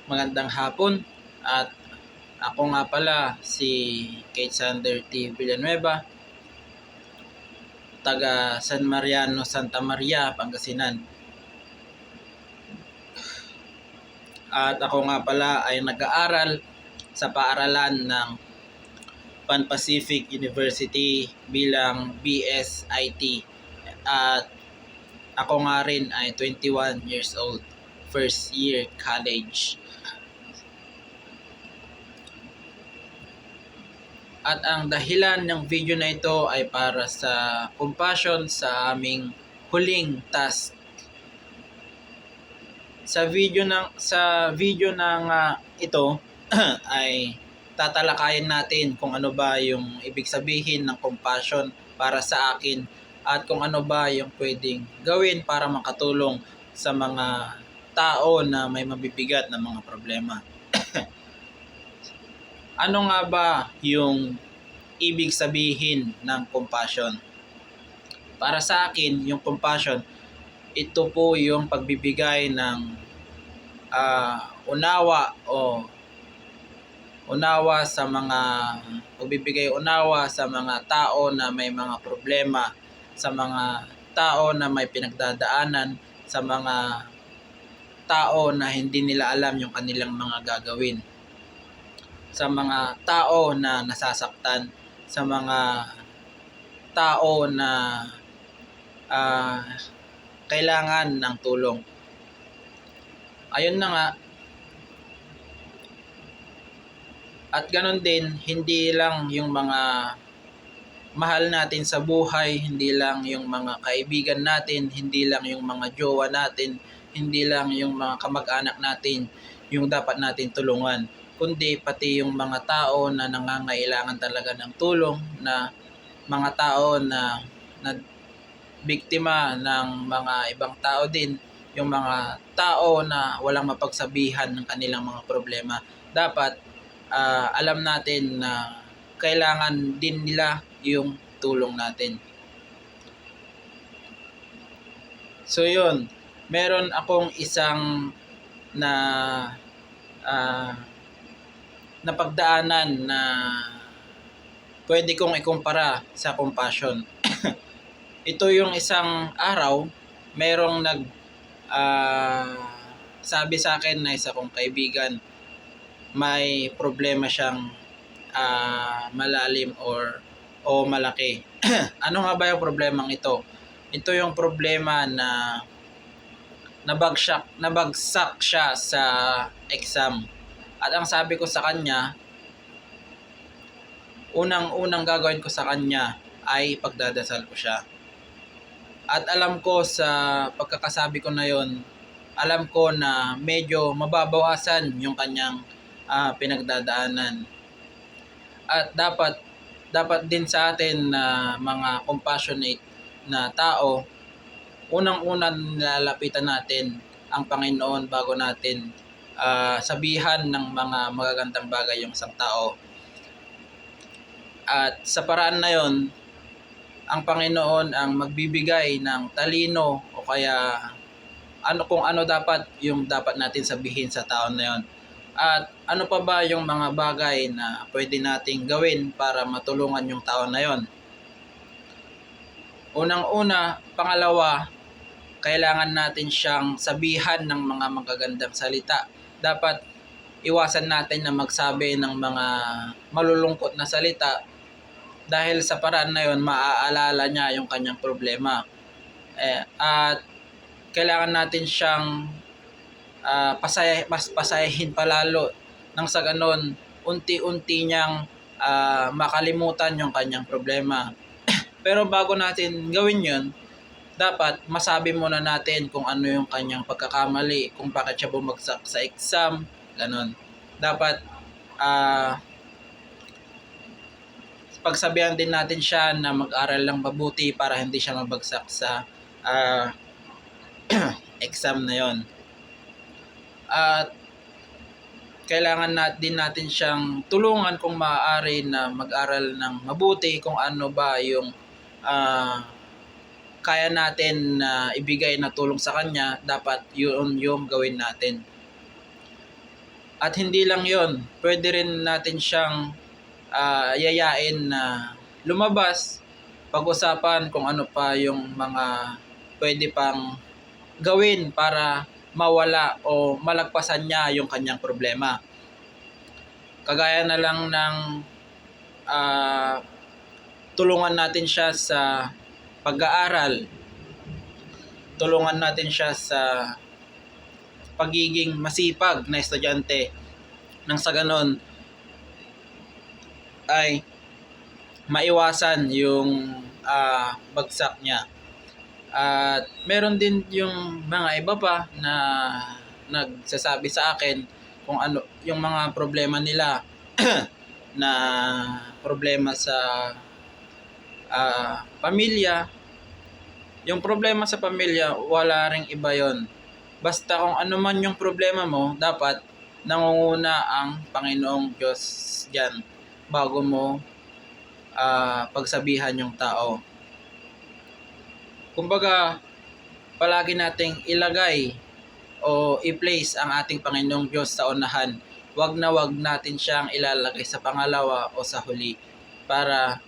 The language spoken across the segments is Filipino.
Magandang hapon at ako nga pala si Kate Sander T. Villanueva, taga San Mariano, Santa Maria, Pangasinan. At ako nga pala ay nag-aaral sa paaralan ng Pan Pacific University bilang BSIT. At ako nga rin ay 21 years old, first year college. At ang dahilan ng video na ito ay para sa compassion sa aming huling task. Sa video ng ito ay tatalakayin natin kung ano ba yung ibig sabihin ng compassion para sa akin at kung ano ba yung pwedeng gawin para makatulong sa mga tao na may mabibigat na mga problema. Ano nga ba yung ibig sabihin ng compassion? Para sa akin, yung compassion, ito po yung pagbibigay ng unawa sa mga tao na may mga problema, sa mga tao na may pinagdadaanan, sa mga tao na hindi nila alam yung kanilang mga gagawin, sa mga tao na nasasaktan, sa mga tao na kailangan ng tulong. Ayun na nga. At ganun din, hindi lang yung mga mahal natin sa buhay, hindi lang yung mga kaibigan natin, hindi lang yung mga jowa natin, hindi lang yung mga kamag-anak natin yung dapat natin tulungan, kundi pati yung mga tao na nangangailangan talaga ng tulong, na mga tao na biktima ng mga ibang tao din, yung mga tao na walang mapagsabihan ng kanilang mga problema. Dapat alam natin na kailangan din nila yung tulong natin. So yun, meron akong isang napagdaanan na pwede kong ikumpara sa compassion. Ito yung isang araw, merong sabi sa akin na isa kong kaibigan, may problema siyang malalim o malaki. Ano nga ba yung problemang ito? Ito yung problema na nabagsak siya sa exam. At ang sabi ko sa kanya, unang gagawin ko sa kanya ay pagdadasal ko siya. At alam ko sa pagkakasabi ko na yon, alam ko na medyo mababawasan yung kanyang pinagdadaanan. At dapat din sa atin na mga compassionate na tao, unang-una nilalapitan natin ang Panginoon bago natin sabihan ng mga magagandang bagay yung isang tao. At sa paraan na yon, ang Panginoon ang magbibigay ng talino o kaya kung ano dapat natin sabihin sa tao na yon. At ano pa ba yung mga bagay na pwede nating gawin para matulungan yung tao na yon? Unang-una, pangalawa, kailangan natin siyang sabihan ng mga magagandang salita. Dapat iwasan natin na magsabi ng mga malulungkot na salita dahil sa paraan na yon maaalala niya yung kanyang problema. At kailangan natin siyang pasayahin palalo nang sa ganon unti-unti niyang makalimutan yung kanyang problema. Pero bago natin gawin yun, dapat masabi muna natin kung ano yung kanyang pagkakamali, kung bakit siya bumagsak sa exam, ganon. Dapat pagsabihan din natin siya na mag-aral lang mabuti para hindi siya mabagsak sa exam na yon. At kailangan din natin siyang tulungan kung maaari na mag-aral ng mabuti, kung ano ba yung kaya natin na ibigay na tulong sa kanya, dapat yun yung gawin natin. At hindi lang yon, pwede rin natin siyang yayain na lumabas, pag-usapan kung ano pa yung mga pwede pang gawin para mawala o malagpasan niya yung kanyang problema. Kagaya na lang ng tulungan natin siya sa pag-aaral, tulungan natin siya sa pagiging masipag na estudyante, nang sa ganon ay maiwasan yung bagsak niya. At meron din yung mga iba pa na nagsasabi sa akin kung ano yung mga problema nila na problema sa pamilya. Yung problema sa pamilya, wala ring iba yon. Basta kung ano man yung problema mo, dapat nangunguna ang Panginoong Diyos dyan bago mo pagsabihan yung tao. Kumbaga, palagi nating ilagay o i-place ang ating Panginoong Diyos sa unahan. Wag na wag natin siyang ilalagay sa pangalawa o sa huli para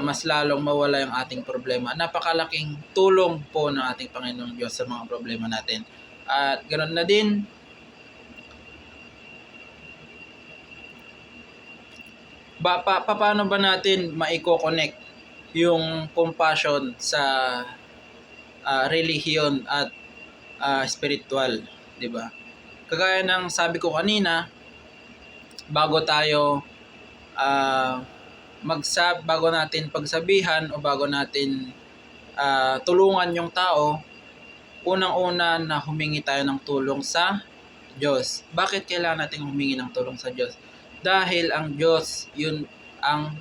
mas lalong mawala yung ating problema. Napakalaking tulong po ng ating Panginoong Diyos sa mga problema natin. At ganoon na din, paano ba natin maiko-connect yung compassion sa relihiyon at spiritual, 'di ba? Kagaya ng sabi ko kanina, bago tayo bago natin pagsabihan o bago natin tulungan yung tao, unang-una na humingi tayo ng tulong sa Diyos. Bakit kailangan natin humingi ng tulong sa Diyos? Dahil ang Diyos, yun ang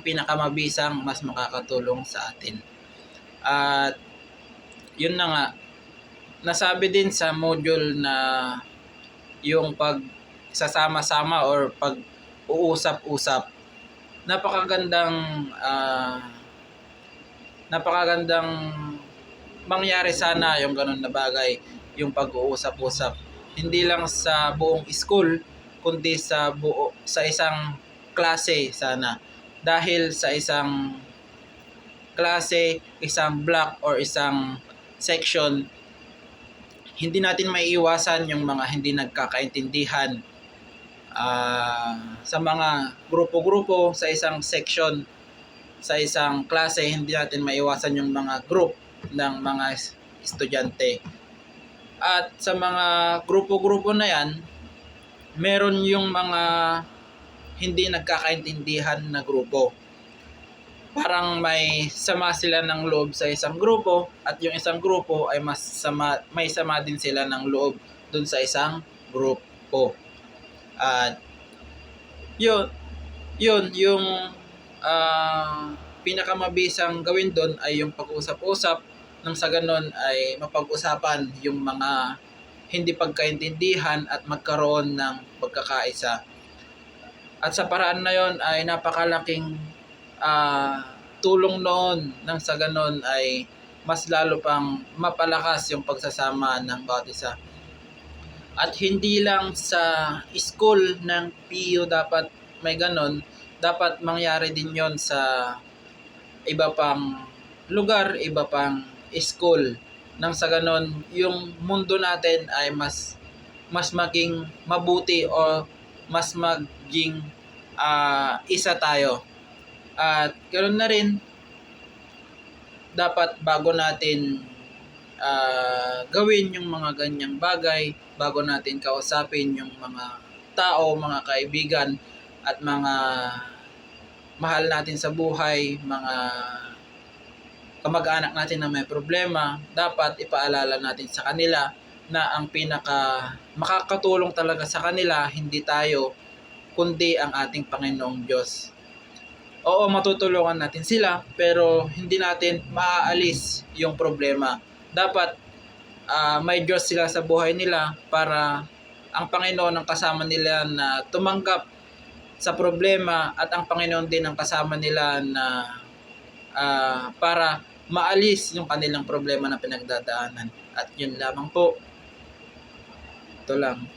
pinakamabisang mas makakatulong sa atin. At yun na nga, nasabi din sa module na yung pagsasama-sama or pag-uusap-usap, napakagandang mangyari sana yung ganun na bagay, yung pag-uusap-usap. Hindi lang sa buong school, kundi sa isang klase sana. Dahil sa isang klase, isang block or isang section, hindi natin maiiwasan yung mga hindi nagkakaintindihan sa mga grupo-grupo, sa isang section, sa isang klase, hindi natin maiwasan yung mga group ng mga estudyante. At sa mga grupo-grupo na yan, meron yung mga hindi nagkakaintindihan na grupo. Parang may sama sila ng loob sa isang grupo at yung isang grupo ay may sama din sila ng loob dun sa isang grupo. At yun yung pinakamabisang gawin doon ay yung pag-usap-usap, nang sa ganon ay mapag-usapan yung mga hindi pagkaintindihan at magkaroon ng pagkakaisa. At sa paraan na yon ay napakalaking tulong noon, nang sa ganon ay mas lalo pang mapalakas yung pagsasama ng bawat isa. At hindi lang sa school ng PU dapat may ganon, dapat mangyari din yon sa iba pang lugar, iba pang school, nang sa ganon yung mundo natin ay mas maging mabuti o mas maging isa tayo. At ganoon na rin, dapat bago natin gawin yung mga ganyang bagay, bago natin kausapin yung mga tao, mga kaibigan at mga mahal natin sa buhay, mga kamag-anak natin na may problema, dapat ipaalala natin sa kanila na ang pinaka makakatulong talaga sa kanila hindi tayo kundi ang ating Panginoong Diyos. Oo, matutulungan natin sila pero hindi natin maaalis yung problema. Dapat may Diyos sila sa buhay nila para ang Panginoon ang kasama nila na tumanggap sa problema at ang Panginoon din ang kasama nila na para maalis yung kanilang problema na pinagdadaanan. At yun lamang po. Ito lang.